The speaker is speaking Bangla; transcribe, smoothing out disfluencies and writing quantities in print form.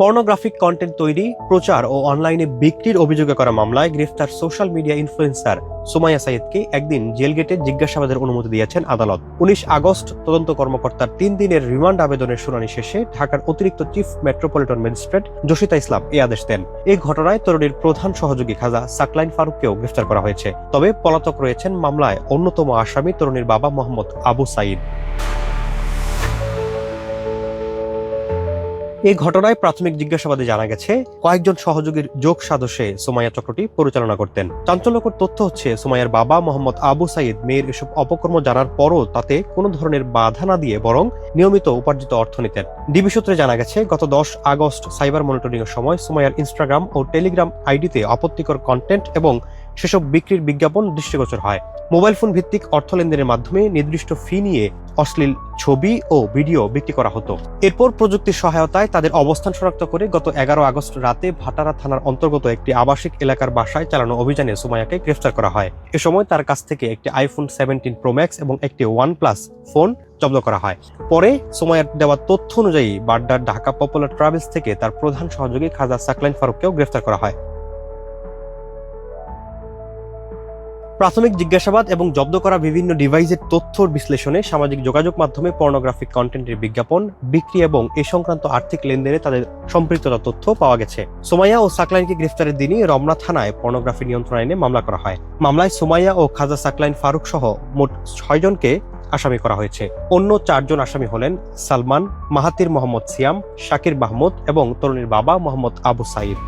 পর্নোগ্রাফিক কন্টেন্ট তৈরি, প্রচার ও অনলাইনে বিক্রির অভিযোগে করা মামলায় গ্রেফতার সোশ্যাল মিডিয়া ইনফ্লুয়েন্সার সুমাইয়া সাইদকে একদিন জেল গেটে জিজ্ঞাসাবাদের অনুমতি দিয়েছেন আদালত। 19 আগস্ট তদন্ত কর্মকর্তার 3 দিনের রিমান্ড আবেদনের শুনানি শেষে ঢাকার অতিরিক্ত চিফ মেট্রোপলিটন ম্যাজিস্ট্রেট জসিতা ইসলাম এই আদেশ দেন। এই ঘটনায় তরুণীর প্রধান সহযোগী খাজা সাকলাইন ফারুককেও গ্রেফতার করা হয়েছে। তবে পলাতক রয়েছেন মামলায় অন্যতম আসামি তরুণীর বাবা মোহাম্মদ আবু সাইদ। এই ঘটনায় প্রাথমিক জিজ্ঞাসাবাদে জানা গেছে, কয়েকজন সহযোগীর যোগ সাদস্যে সুমাইয়া চক্রটি পরিচালনা করতেন। চাঞ্চল্যকর তথ্য হচ্ছে, সুমাইয়ার বাবা মোহাম্মদ আবু সাইদ মেয়ের এসব অপকর্ম জানার পরও তাতে কোনো ধরনের বাধা না দিয়ে বরং নিয়মিত উপার্জিত অর্থ নিতেন। ডিবি সূত্রে জানা গেছে, গত 10 আগস্ট সাইবার মনিটরিং এর সময় সুমাইয়ার ইনস্টাগ্রাম ও টেলিগ্রাম আইডিতে আপত্তিকর কন্টেন্ট এবং সেসব বিক্রির বিজ্ঞাপন দৃষ্টিগোচর হয়। মোবাইল ফোন ভিত্তিক অর্থ লেনদেনের মাধ্যমে নির্দিষ্ট ফি নিয়ে অশ্লীল ছবি ও ভিডিও বিক্রি করা হতো। এরপর প্রযুক্তির সহায়তায় তাদের অবস্থান শনাক্ত করে গত 11 আগস্ট রাতে ভাটারা থানার অন্তর্গত একটি আবাসিক এলাকার বাসায় চালানো অভিযানে সুমাইয়াকে গ্রেফতার করা হয়। এ সময় তার কাছ থেকে একটি আইফোন 17 প্রো ম্যাক্স এবং একটি OnePlus ফোন জব্দ করা হয়। পরে সুমাইয়ার দেওয়া তথ্য অনুযায়ী বাড্ডার ঢাকা পপুলার ট্রাভেলস থেকে তার প্রধান সহযোগী খাজা সাকলাইন ফারুককেও গ্রেফতার করা হয়। প্রাথমিক জিজ্ঞাসাবাদ এবং জব্দ করা বিভিন্ন ডিভাইসের তথ্যর বিশ্লেষণে সামাজিক যোগাযোগ মাধ্যমে পর্নোগ্রাফিক কন্টেন্টের বিজ্ঞাপন, বিক্রি এবং এ সংক্রান্ত আর্থিক লেনদেনে তাদের সম্পৃক্ততার তথ্য পাওয়া গেছে। সুমাইয়া ও সাকলাইনকে গ্রেফতারের দিনই রমনা থানায় পর্নোগ্রাফি নিয়ন্ত্রণ আইনে মামলা করা হয়। মামলায় সুমাইয়া ও খাজা সাকলাইন ফারুক সহ মোট 6 জনকে আসামি করা হয়েছে। অন্য 4 জন আসামি হলেন সালমান, মাহাতির মোহাম্মদ সিয়াম, শাকির মাহমুদ এবং তরুণীর বাবা মোহাম্মদ আবু সাইদ।